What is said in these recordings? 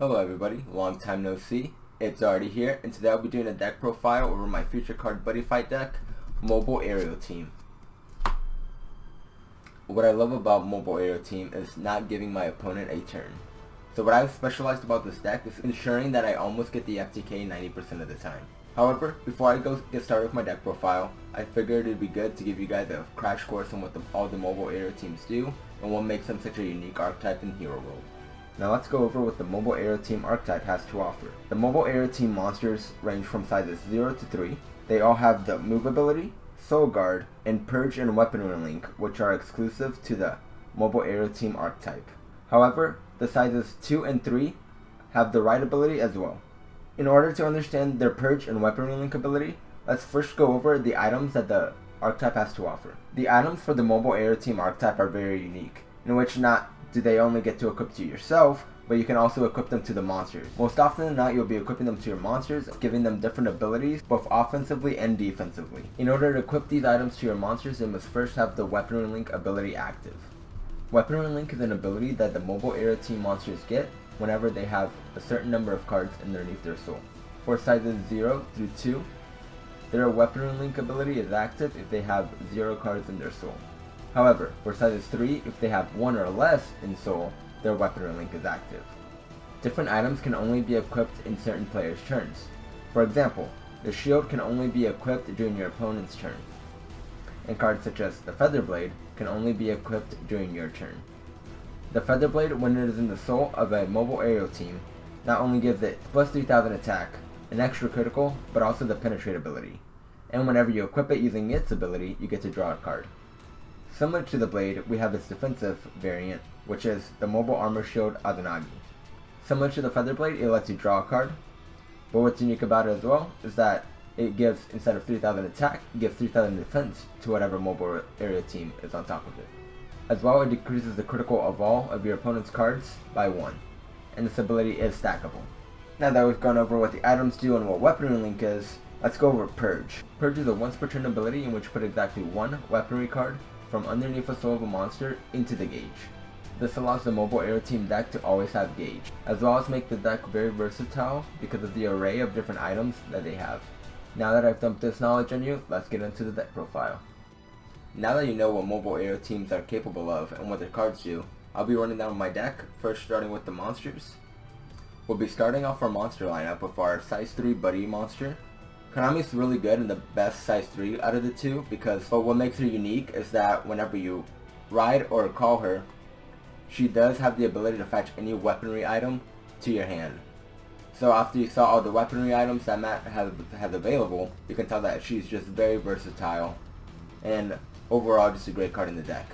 Hello everybody, long time no see. It's already here, and today I'll be doing a deck profile over my Futurecard Buddyfight deck, Mobile Aerial Team. What I love about Mobile Aerial Team is not giving my opponent a turn. So what I've specialized about this deck is ensuring that I almost get the FTK 90% of the time. However, before I get started with my deck profile, I figured it'd be good to give you guys a crash course on what all the Mobile Aerial Teams do, and what makes them such a unique archetype in Hero World. Now let's go over what the Mobile Aerial Team archetype has to offer. The Mobile Aerial Team monsters range from sizes 0 to 3. They all have the Move ability, Soul Guard, and Purge and Weaponry Link, which are exclusive to the Mobile Aerial Team archetype. However, the sizes 2 and 3 have the Ride ability as well. In order to understand their Purge and Weaponry Link ability, let's first go over the items that the archetype has to offer. The items for the Mobile Aerial Team archetype are very unique, in which not do they only get to equip to yourself, but you can also equip them to the monsters. Most often than not, you'll be equipping them to your monsters, giving them different abilities, both offensively and defensively. In order to equip these items to your monsters, they must first have the Weaponry Link ability active. Weaponry Link is an ability that the Mobile Aerial Team monsters get whenever they have a certain number of cards underneath their soul. For sizes 0 through 2, their Weaponry Link ability is active if they have 0 cards in their soul. However, for sizes 3, if they have 1 or less in soul, their Weaponry Link is active. Different items can only be equipped in certain players' turns. For example, the shield can only be equipped during your opponent's turn, and cards such as the Feather Blade can only be equipped during your turn. The Feather Blade, when it is in the soul of a Mobile Aerial Team, not only gives it plus 3000 attack, an extra critical, but also the Penetrate ability. And whenever you equip it using its ability, you get to draw a card. Similar to the Blade, we have its defensive variant, which is the Mobile Armor Shield Azanagi. Similar to the Feather Blade, it lets you draw a card, but what's unique about it as well is that it gives, instead of 3000 attack, it gives 3000 defense to whatever Mobile Aerial Team is on top of it. As well, it decreases the critical of all of your opponent's cards by 1, and this ability is stackable. Now that we've gone over what the items do and what Weaponry Link is, let's go over Purge. Purge is a once per turn ability in which you put exactly 1 weaponry card from underneath a soul of a monster into the gauge. This allows the Mobile Aerial Team deck to always have gauge, as well as make the deck very versatile because of the array of different items that they have. Now that I've dumped this knowledge on you, let's get into the deck profile. Now that you know what Mobile Aerial Teams are capable of and what their cards do, I'll be running down my deck, first starting with the monsters. We'll be starting off our monster lineup with our size 3 Buddy monster. Konami's really good and the best size 3 out of the two, but what makes her unique is that whenever you ride or call her, she does have the ability to fetch any weaponry item to your hand. So after you saw all the weaponry items that Matt has available, you can tell that she's just very versatile and overall just a great card in the deck.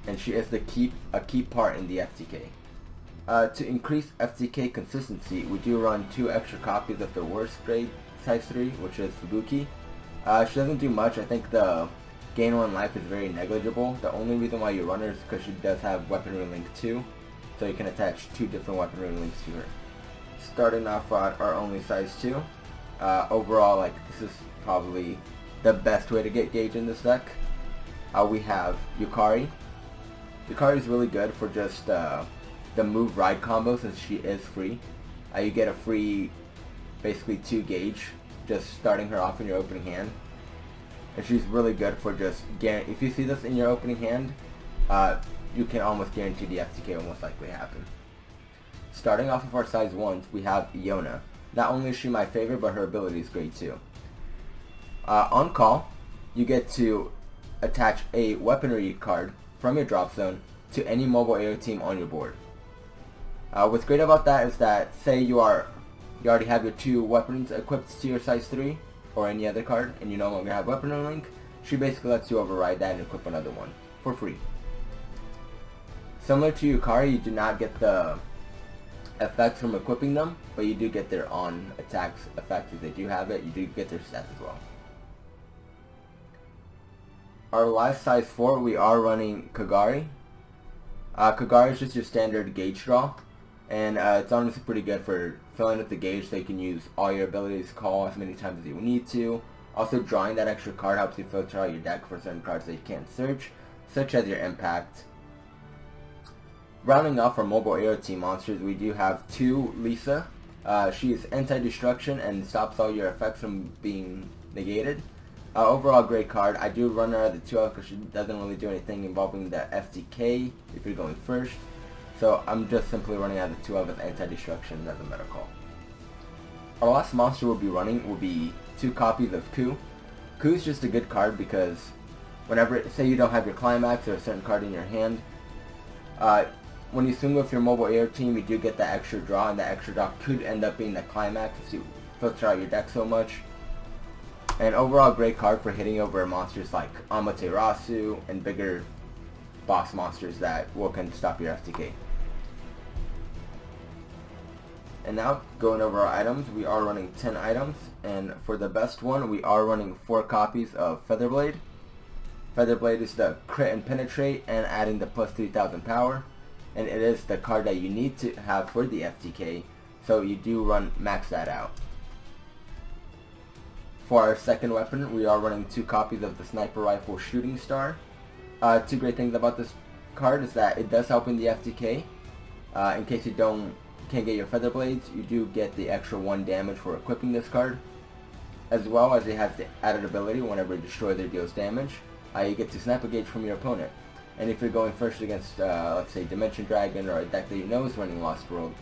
And she is a key part in the FTK. To increase FTK consistency, we do run 2 extra copies of the worst grade size 3, which is Fubuki. She doesn't do much. I think the gain 1 life is very negligible. The only reason why you run her is because she does have Weaponry Link 2, so you can attach 2 different Weaponry Links to her. Starting off at our only size 2, overall, this is probably the best way to get gauge in this deck. We have Yukari. Yukari is really good for just the move ride combo since she is free. You get a free, basically 2 gauge, just starting her off in your opening hand. And she's really good for just, if you see this in your opening hand, you can almost guarantee the FTK will most likely happen. Starting off with our size 1s, we have Iona. Not only is she my favorite, but her ability is great too. On call, you get to attach a weaponry card from your drop zone to any Mobile Aerial Team on your board. What's great about that is that, say you already have your 2 weapons equipped to your size 3 or any other card, and you no longer have Weaponry Link, she basically lets you override that and equip another one for free. Similar to Yukari, you do not get the effects from equipping them, but you do get their on attacks effects. If they do have it, you do get their stats as well. Our last size 4, we are running Kagari. Kagari is just your standard gauge draw, and it's honestly pretty good for filling up the gauge so you can use all your abilities to call as many times as you need to. Also, drawing that extra card helps you filter out your deck for certain cards that you can't search, such as your impact. Rounding off our mobile aero team monsters, we do have 2 Lisa. She is anti-destruction and stops all your effects from being negated. Overall great card. I do run her the 2 because she doesn't really do anything involving the FTK if you're going first. So I'm just simply running out of the 2 with anti-destruction as a meta call. Our last monster we'll be running will be 2 copies of Ku. Ku is just a good card because whenever, say you don't have your climax or a certain card in your hand, when you swing with your mobile air team, you do get that extra draw, and that extra draw could end up being the climax if you filter out your deck so much. And overall great card for hitting over monsters like Amaterasu and bigger boss monsters that can stop your FTK. And now, going over our items, we are running 10 items, and for the best one, we are running 4 copies of Featherblade. Featherblade is the crit and penetrate and adding the plus 3000 power, and it is the card that you need to have for the FTK, so you do max that out. For our second weapon, we are running 2 copies of the Sniper Rifle Shooting Star. 2 great things about this card is that it does help in the FTK. In case you can't get your feather blades, you do get the extra 1 damage for equipping this card, as well as it has the added ability whenever it destroys or deals damage, you get to snap a gauge from your opponent. And if you're going first against, let's say, Dimension Dragon or a deck that you know is running Lost World,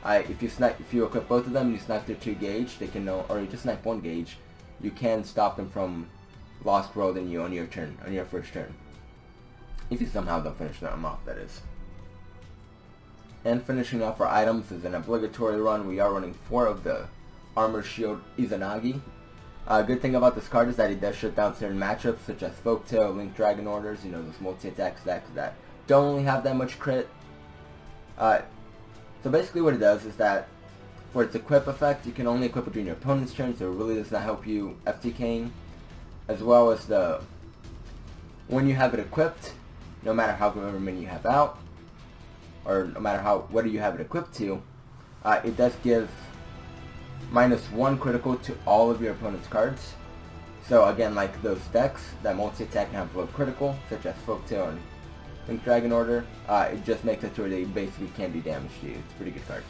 if you equip both of them and you snipe their 2 gauge, they can know, or you just snipe 1 gauge, you can stop them from Lost World and you on your turn, on your first turn. If you somehow don't finish them off, that is. And finishing off our items is an obligatory run. We are running 4 of the Armor Shield Izanagi. Good thing about this card is that it does shut down certain matchups such as Folktale, Link Dragon Orders, you know, those multi-attack stacks that don't really have that much crit. So basically what it does is that for its equip effect, you can only equip it during your opponent's turn, so it really does not help you FTKing. As well as when you have it equipped, no matter how many you have out, or no matter what do you have it equipped to, it does give -1 critical to all of your opponent's cards. So again, like those decks that multi-attack and have low critical, such as Folktale and Link Dragon Order, it just makes it to where they basically can't do damage to you. It's a pretty good card.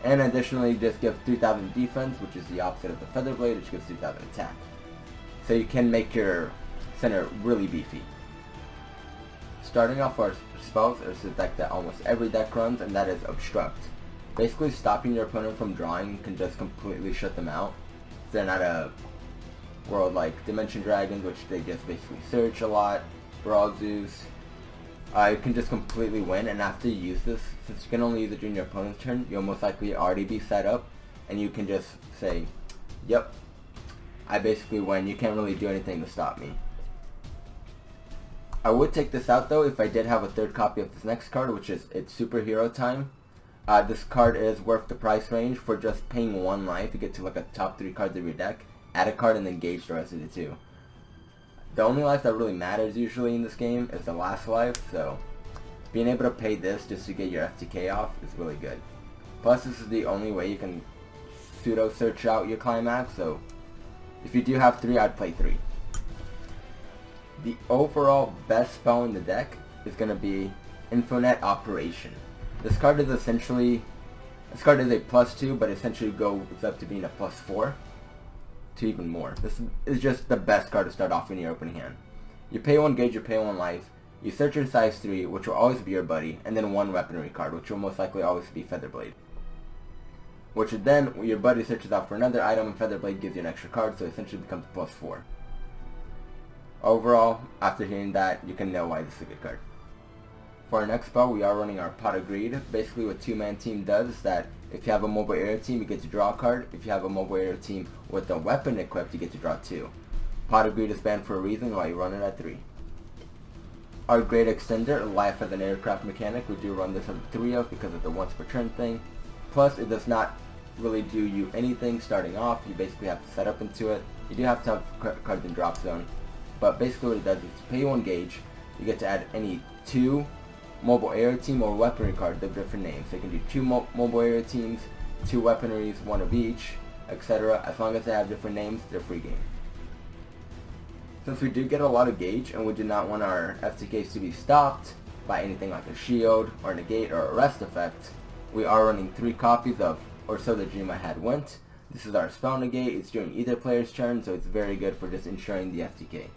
And additionally, just gives 3000 defense, which is the opposite of the Feather Blade, which gives 3000 attack. So you can make your center really beefy. Starting off our spells is a deck that almost every deck runs, and that is Obstruct. Basically, stopping your opponent from drawing can just completely shut them out. If they're not a world like Dimension Dragons, which they just basically search a lot, Brawl Zeus, you can just completely win. And after you use this, since you can only use it during your opponent's turn, you'll most likely already be set up, and you can just say, yep, I basically win. You can't really do anything to stop me. I would take this out though if I did have a 3rd copy of this next card, which is its Superhero Time. This card is worth the price range. For just paying 1 life, you get to look at the top 3 cards of your deck, add a card, and then gauge the rest of the 2. The only life that really matters usually in this game is the last life, so being able to pay this just to get your FTK off is really good. Plus, this is the only way you can pseudo search out your climax, so if you do have 3, I'd play 3. The overall best spell in the deck is going to be Infonet Operation. This card is a +2, but essentially goes up to being a +4 to even more. This is just the best card to start off in your opening hand. You pay 1 gauge, you pay 1 life, you search your size 3, which will always be your buddy, and then 1 weaponry card, which will most likely always be Featherblade. Which then, your buddy searches out for another item, and Featherblade gives you an extra card, so it essentially becomes a +4. Overall, after hearing that, you can know why this is a good card. For our next spell, we are running our Pot of Greed. Basically what 2-man team does is that if you have a mobile air team, you get to draw a card. If you have a mobile air team with a weapon equipped, you get to draw 2. Pot of Greed is banned for a reason, why you run it at 3. Our Great Extender, Life as an Aircraft Mechanic, we do run this at 3 of because of the once per turn thing. Plus, it does not really do you anything starting off. You basically have to set up into it. You do have to have cards in drop zone. But basically what it does is you pay 1 gauge, you get to add any 2 mobile air team or weaponry cards of different names. So you can do 2 mobile air teams, 2 weaponaries, 1 of each, etc. As long as they have different names, they're free game. Since we do get a lot of gauge and we do not want our FTKs to be stopped, by anything like a shield or negate or arrest effect, we are running 3 copies of Or So the Dream I Had Went. This is our spell negate. It's during either player's turn, so it's very good for just ensuring the FTK.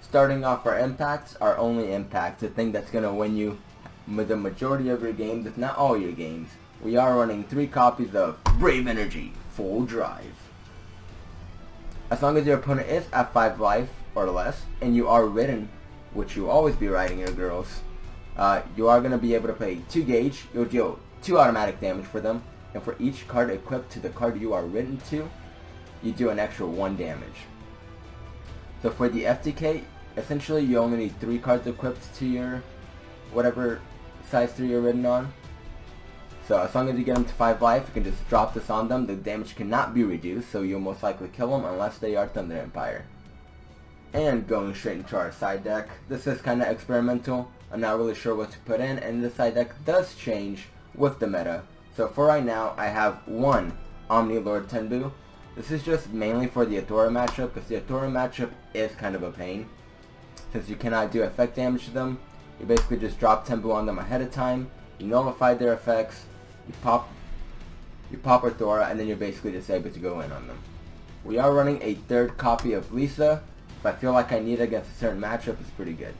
Starting off our impacts, our only impact, the thing that's going to win you the majority of your games, if not all your games, we are running 3 copies of Brave Energy, Full Drive. As long as your opponent is at 5 life or less, and you are ridden, which you'll always be riding your girls, you are going to be able to play 2 gauge, you'll deal 2 automatic damage for them, and for each card equipped to the card you are ridden to, you do an extra 1 damage. So for the FTK, essentially you only need 3 cards equipped to your whatever size 3 you're ridden on. So as long as you get them to 5 life, you can just drop this on them. The damage cannot be reduced, so you'll most likely kill them unless they are Thunder Empire. And going straight into our side deck, this is kind of experimental. I'm not really sure what to put in, and the side deck does change with the meta. So for right now, I have 1 Omni Lord Tenbu. This is just mainly for the Athora matchup, because the Athora matchup is kind of a pain. Since you cannot do effect damage to them, you basically just drop Tenbu on them ahead of time, you nullify their effects, you pop Athora, and then you're basically just able to go in on them. We are running a 3rd copy of Lisa. If I feel like I need it against a certain matchup, it's pretty good.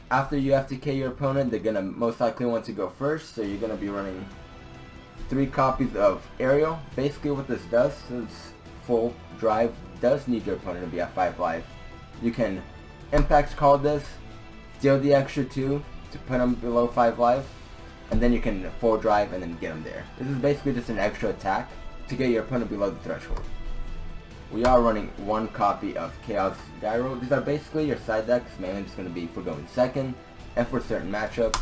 After you FTK your opponent, they're going to most likely want to go first, so you're going to be running 3 copies of Aerial. Basically what this does, since Full Drive does need your opponent to be at 5 life, you can impact call this, deal the extra 2 to put them below 5 life, and then you can Full Drive and then get them there. This is basically just an extra attack to get your opponent below the threshold. We are running 1 copy of Chaos Gyro. These are basically your side decks, mainly just going to be for going second and for certain matchups.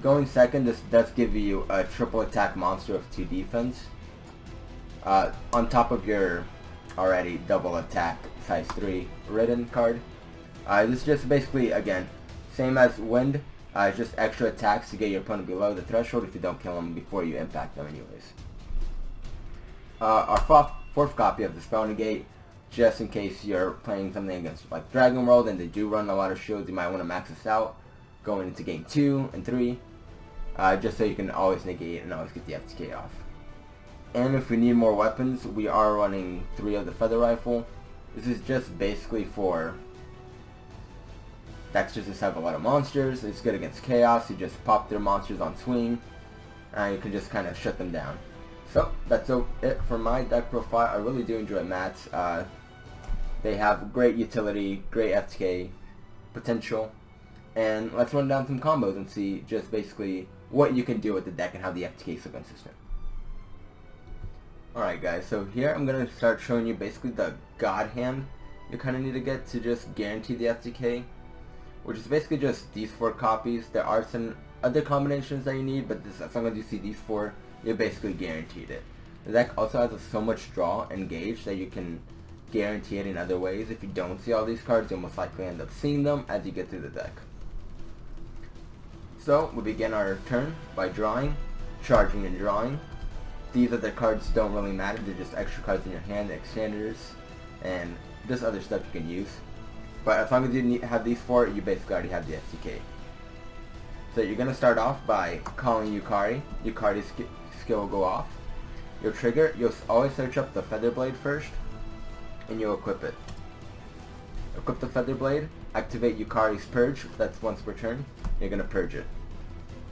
Going second, this does give you a triple attack monster of 2 defense. On top of your already double attack size 3 ridden card. This is just basically, again, same as Wind, just extra attacks to get your opponent below the threshold if you don't kill them before you impact them anyways. Our 4th copy of the Spell Negate, just in case you're playing something against like Dragon World and they do run a lot of shields, you might want to max this out going into game 2 and 3, just so you can always negate and always get the FTK off. And if we need more weapons, we are running 3 of the Feather Rifle. This is just basically for decks just have a lot of monsters. It's good against Chaos. You just pop their monsters on swing, and you can just kind of shut them down. So that's it for my deck profile. I really do enjoy mats. They have great utility, great FTK potential, and let's run down some combos and see just basically what you can do with the deck and how the FTK is so consistent. Alright guys, so here I'm going to start showing you basically the God Hand you kind of need to get to just guarantee the FTK, which is basically just these 4 copies. There are some other combinations that you need, but as long as you see these 4, you're basically guaranteed it. The deck also has so much draw and gauge that you can guarantee it in other ways. If you don't see all these cards, you'll most likely end up seeing them as you get through the deck. So we begin our turn by drawing, charging and drawing. These other cards don't really matter, they're just extra cards in your hand, extenders, and just other stuff you can use. But as long as you have these 4, you basically already have the FTK. So you're going to start off by calling Yukari. Yukari's skill will go off. Your trigger, you'll always search up the Feather Blade first, and you'll equip it. Equip the Feather Blade, activate Yukari's Purge, that's once per turn. You're going to purge it.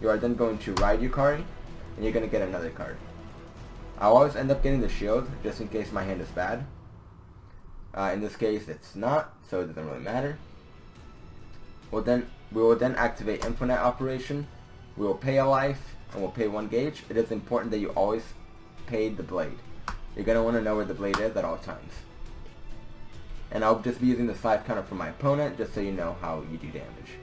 You are then going to ride Yukari, and you're going to get another card. I'll always end up getting the shield, just in case my hand is bad. In this case, it's not, so it doesn't really matter. We will then activate Infinite Operation. We will pay a life, and we'll pay 1 gauge. It is important that you always pay the blade. You're going to want to know where the blade is at all times. And I'll just be using the 5 counter for my opponent, just so you know how you do damage.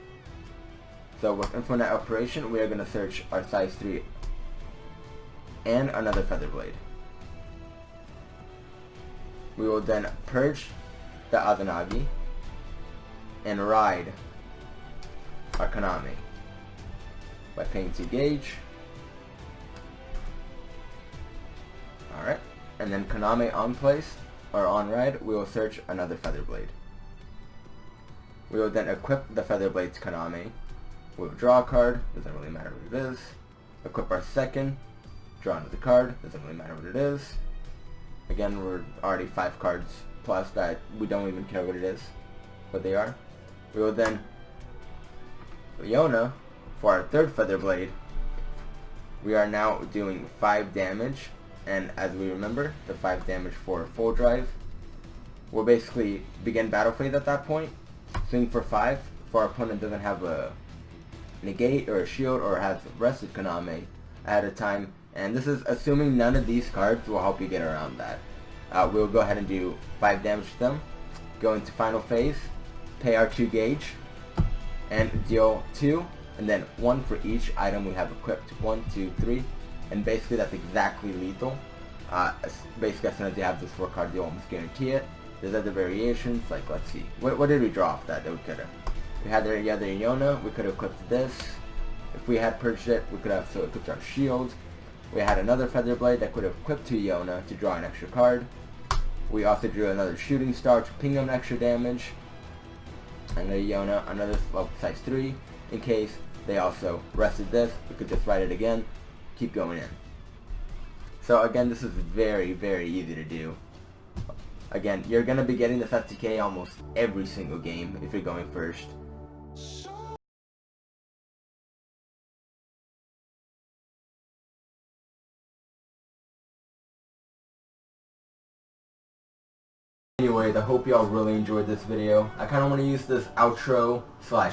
So with Infinite Operation, we are going to search our size 3 and another Feather Blade. We will then purge the Azanagi and ride our Konami by paying 2 gauge. Alright, and then Konami on place, or on ride, we will search another Feather Blade. We will then equip the Feather Blades Kaname. We will draw a card, doesn't really matter what it is. Equip our second, draw another card, doesn't really matter what it is. Again, we're already 5 cards plus that we don't even care what it is, what they are. We will then Yona for our third Feather Blade. We are now doing 5 damage, and as we remember, the 5 damage for full drive. We'll basically begin battle phase at that point. Swing for 5, for our opponent doesn't have a negate or a shield or has rested Kaname at a time, and this is assuming none of these cards will help you get around that. We'll go ahead and do 5 damage to them, go into final phase, pay our 2 gauge, and deal 2, and then 1 for each item we have equipped. 1, 2, 3, and basically that's exactly lethal. Basically as soon as you have this 4 cards, you almost guarantee it. There's other variations, like let's see, what did we draw off that we could have? We had the other Yona, we could have equipped this. If we had purged it, we could have still equipped our shield. We had another Feather Blade that could have equipped to Yona to draw an extra card. We also drew another Shooting Star to ping them extra damage. Another Yona, another level size 3. In case they also rested this, we could just write it again, keep going in. So again, this is very, very easy to do. Again, you're going to be getting this FTK almost every single game if you're going first. Anyways, I hope y'all really enjoyed this video. I kind of want to use this outro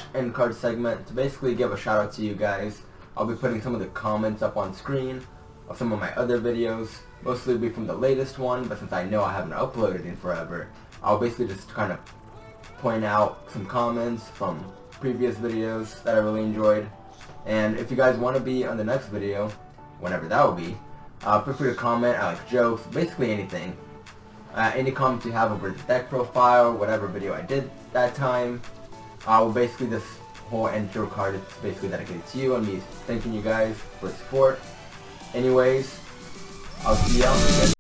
/ end card segment to basically give a shout out to you guys. I'll be putting some of the comments up on screen of some of my other videos. Mostly will be from the latest one, but since I know I haven't uploaded in forever, I'll basically just kind of point out some comments from previous videos that I really enjoyed. And if you guys want to be on the next video, whenever that will be, feel free to comment. I like jokes, basically anything. Any comments you have over the deck profile, whatever video I did that time. Well, basically this whole intro card is basically dedicated to you and me thanking you guys for support. Anyways, I'll see y'all.